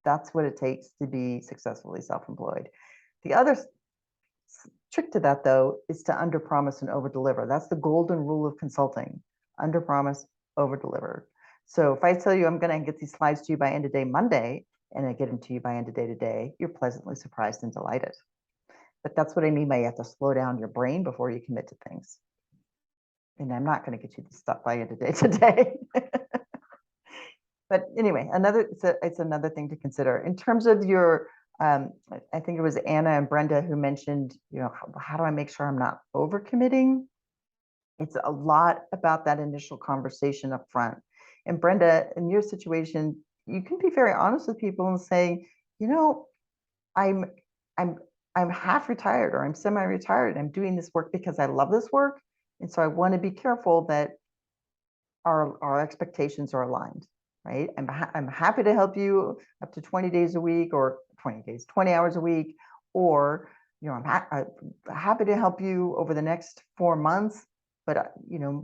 A: That's what it takes to be successfully self-employed. The other trick to that, though, is to underpromise and overdeliver. That's the golden rule of consulting. Underpromise, overdeliver. So if I tell you I'm going to get these slides to you by end of day Monday, and I get them to you by end of day today, you're pleasantly surprised and delighted. But that's what I mean by you have to slow down your brain before you commit to things. And I'm not going to get you the stuff by end of day today. But anyway, it's another thing to consider in terms of your. I think it was Anna and Brenda who mentioned, how do I make sure I'm not overcommitting? It's a lot about that initial conversation up front. And Brenda, in your situation, you can be very honest with people and say, I'm half retired or I'm semi-retired. I'm doing this work because I love this work. And so I want to be careful that our expectations are aligned, right? I'm happy to help you up to 20 days a week or 20 hours a week, or, I'm happy to help you over the next 4 months. But,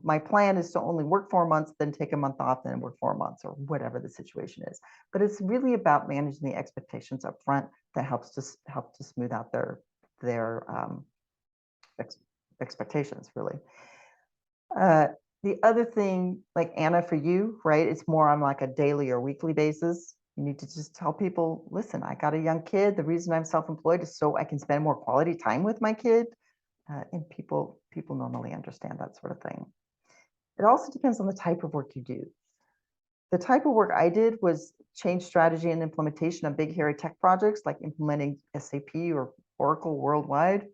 A: my plan is to only work 4 months, then take a month off, then work 4 months, or whatever the situation is. But it's really about managing the expectations up front that helps to smooth out their expectations, really. The other thing, like Anna, for you, right, it's more on like a daily or weekly basis. You need to just tell people, listen, I got a young kid. The reason I'm self-employed is so I can spend more quality time with my kid. And people normally understand that sort of thing. It also depends on the type of work you do. The type of work I did was change strategy and implementation of big, hairy tech projects, like implementing SAP or Oracle worldwide.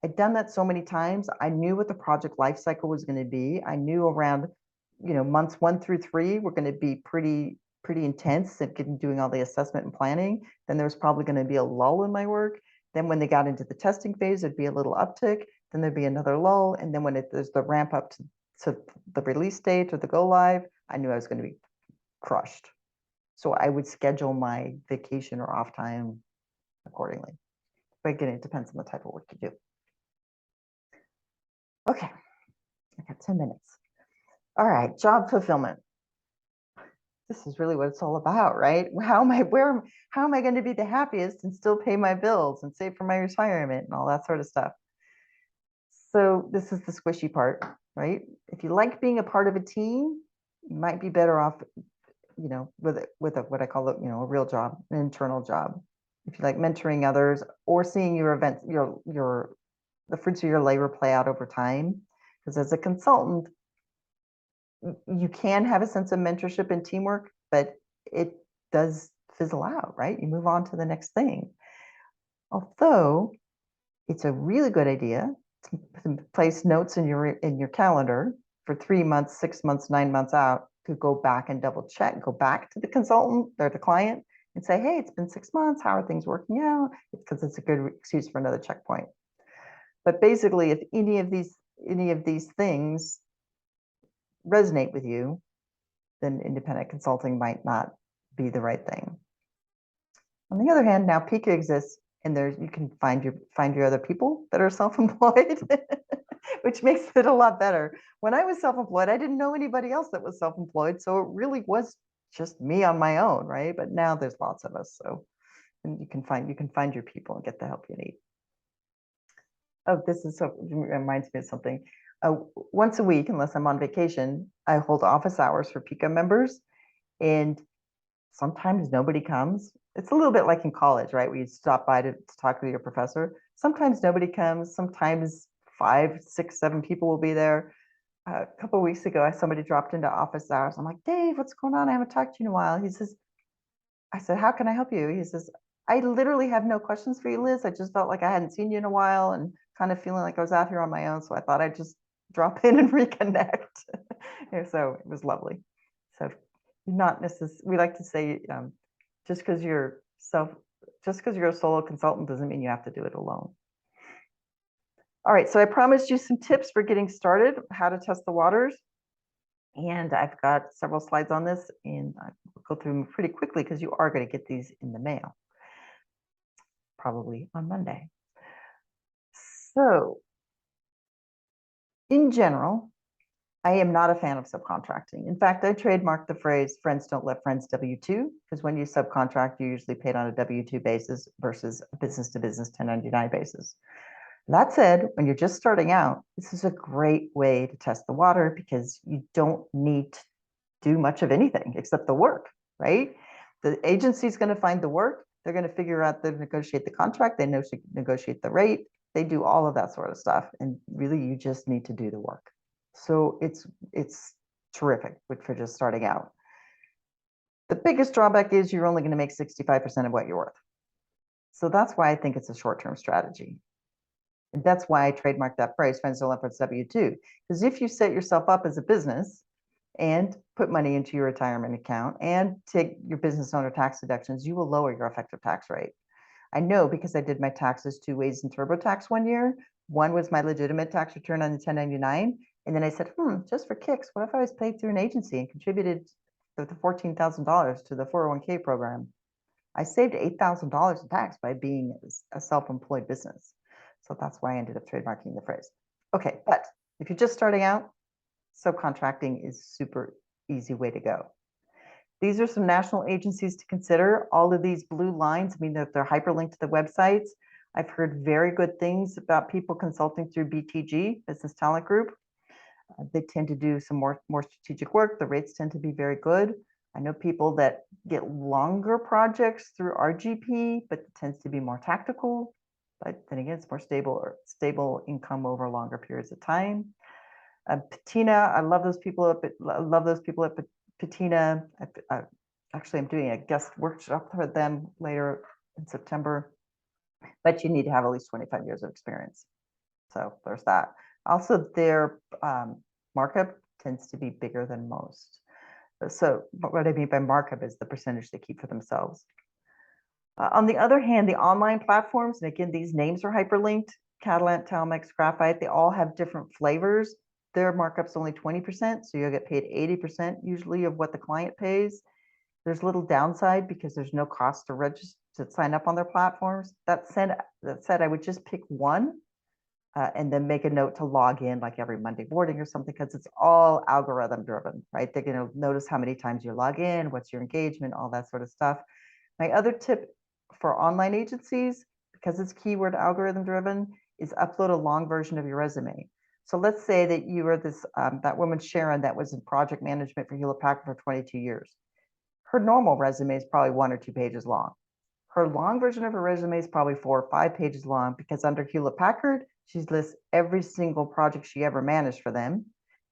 A: I'd done that so many times. I knew what the project lifecycle was going to be. I knew around, months 1 through 3 were going to be pretty intense at doing all the assessment and planning. Then there was probably going to be a lull in my work. Then when they got into the testing phase, there'd be a little uptick. Then there'd be another lull. And then when there's the ramp up to the release date or the go live, I knew I was going to be crushed. So I would schedule my vacation or off time accordingly. But again, it depends on the type of work you do. Okay, I got 10 minutes. All right, job fulfillment. This is really what it's all about, right? How am I going to be the happiest and still pay my bills and save for my retirement and all that sort of stuff? So this is the squishy part, right? If you like being a part of a team, you might be better off, with what I call a real job, an internal job. If you like mentoring others or seeing your events, the fruits of your labor play out over time, because as a consultant, you can have a sense of mentorship and teamwork, but it does fizzle out, right? You move on to the next thing. Although it's a really good idea to place notes in your calendar for 3 months, 6 months, 9 months out to go back and double check, go back to the consultant or the client and say, hey, it's been 6 months. How are things working out? Because it's a good excuse for another checkpoint. But basically, if any of these things resonate with you, then independent consulting might not be the right thing. On the other hand, now PICA exists, and you can find your other people that are self-employed, which makes it a lot better. When I was self-employed, I didn't know anybody else that was self-employed, so it really was just me on my own, right? But now there's lots of us, so and you can find your people and get the help you need. Oh, this reminds me of something. Once a week, unless I'm on vacation, I hold office hours for PICA members, and sometimes nobody comes. It's a little bit like in college, right? Where you stop by to talk to your professor. Sometimes nobody comes. Sometimes 5, 6, 7 people will be there. A couple of weeks ago, somebody dropped into office hours. I'm like, Dave, what's going on? I haven't talked to you in a while. I said, how can I help you? He says, I literally have no questions for you, Liz. I just felt like I hadn't seen you in a while and kind of feeling like I was out here on my own. So I thought I'd just drop in and reconnect. So it was lovely. So not necessarily, we like to say, just because you're a solo consultant doesn't mean you have to do it alone. All right, so I promised you some tips for getting started, how to test the waters. And I've got several slides on this, and I'll go through them pretty quickly because you are going to get these in the mail, probably on Monday. So in general, I am not a fan of subcontracting. In fact, I trademarked the phrase, friends don't let friends W-2, because when you subcontract, you're usually paid on a W-2 basis versus a business-to-business 1099 basis. That said, when you're just starting out, this is a great way to test the water because you don't need do much of anything except the work, right? The agency's going to find the work. They're going to figure out, they negotiate the contract. They negotiate the rate. They do all of that sort of stuff. And really, you just need to do the work. So it's terrific for just starting out. The biggest drawback is you're only going to make 65% of what you're worth. So that's why I think it's a short-term strategy. And that's why I trademarked that phrase, friends don't efforts W2. Because if you set yourself up as a business and put money into your retirement account and take your business owner tax deductions, you will lower your effective tax rate. I know because I did my taxes 2 ways in TurboTax one year. One was my legitimate tax return on the 1099. And then I said, just for kicks, what if I was paid through an agency and contributed the $14,000 to the 401k program? I saved $8,000 in tax by being a self-employed business. So that's why I ended up trademarking the phrase. Okay, but if you're just starting out, subcontracting is super easy way to go. These are some national agencies to consider. All of these blue lines, I mean, they're hyperlinked to the websites. I've heard very good things about people consulting through BTG, Business Talent Group. They tend to do some more strategic work. The rates tend to be very good. I know people that get longer projects through RGP, but it tends to be more tactical. But then again, it's more stable income over longer periods of time. Patina, I love those people at Patina. Actually, I'm doing a guest workshop for them later in September. But you need to have at least 25 years of experience. So there's that. Also, their markup tends to be bigger than most. So what I mean by markup is the percentage they keep for themselves. On the other hand, the online platforms, and again, these names are hyperlinked, Catalant, Telmex, Graphite, they all have different flavors. Their markup's only 20%, so you'll get paid 80% usually of what the client pays. There's little downside because there's no cost to register, to sign up on their platforms. That said, I would just pick one and then make a note to log in like every Monday morning or something, because it's all algorithm driven, right? They're going to notice how many times you log in, what's your engagement, all that sort of stuff. My other tip for online agencies, because it's keyword algorithm driven, is upload a long version of your resume. So let's say that you were that woman Sharon that was in project management for Hewlett Packard for 22 years. Her normal resume is probably 1 or 2 pages long. Her long version of her resume is probably 4 or 5 pages long, because under Hewlett Packard, she lists every single project she ever managed for them,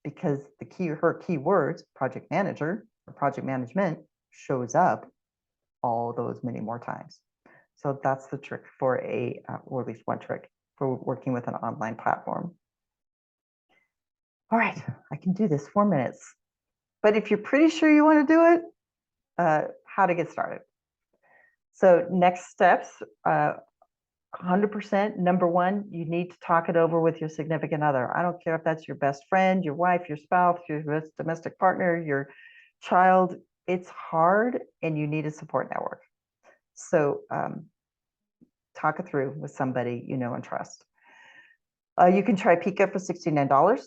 A: because her keywords, project manager or project management, shows up all those many more times. So that's the trick for or at least one trick for working with an online platform. All right, I can do this 4 minutes. But if you're pretty sure you want to do it, how to get started. So next steps, 100%. Number one, you need to talk it over with your significant other. I don't care if that's your best friend, your wife, your spouse, your domestic partner, your child. It's hard and you need a support network. So talk it through with somebody you know and trust. You can try PICA for $69.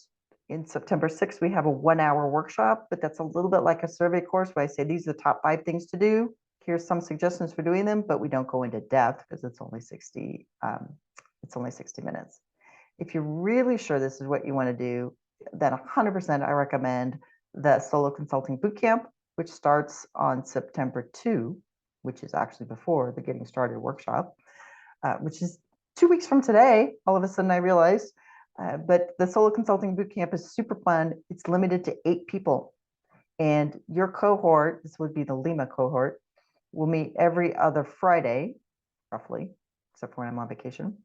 A: In September 6th, we have a 1-hour workshop, but that's a little bit like a survey course where I say, these are the top 5 things to do. Here's some suggestions for doing them, but we don't go into depth because it's only 60 minutes. If you're really sure this is what you want to do, then 100% I recommend the Solo Consulting Bootcamp, which starts on September 2, which is actually before the Getting Started workshop, which is 2 weeks from today. All of a sudden I realized, but the Solo Consulting Bootcamp is super fun. It's limited to 8 people. And your cohort, this would be the Lima cohort, will meet every other Friday, roughly, except for when I'm on vacation.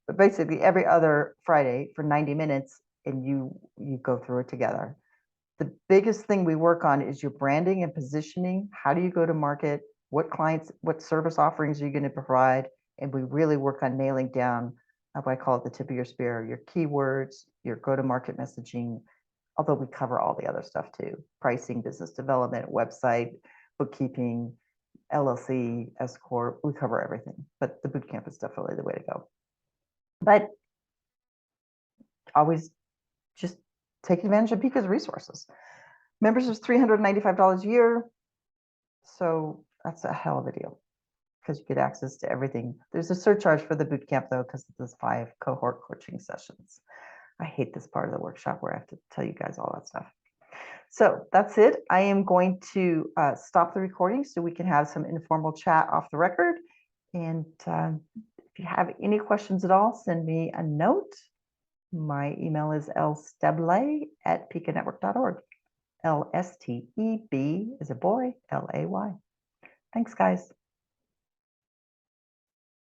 A: But basically every other Friday for 90 minutes, and you go through it together. The biggest thing we work on is your branding and positioning. How do you go to market? What clients, what service offerings are you going to provide? And we really work on nailing down what I call it the tip of your spear, your keywords, your go-to-market messaging, although we cover all the other stuff too: pricing, business development, website, bookkeeping, LLC, S Corp, we cover everything. But the bootcamp is definitely the way to go. But always just take advantage of PICA's resources. Members is $395 a year. So that's a hell of a deal, because you get access to everything. There's a surcharge for the bootcamp though, because there's 5 cohort coaching sessions. I hate this part of the workshop where I have to tell you guys all that stuff. So that's it. I am going to stop the recording so we can have some informal chat off the record. And if you have any questions at all, send me a note. My email is lstebele@picanetwork.org. LSTEB is a boy, LAY. Thanks, guys.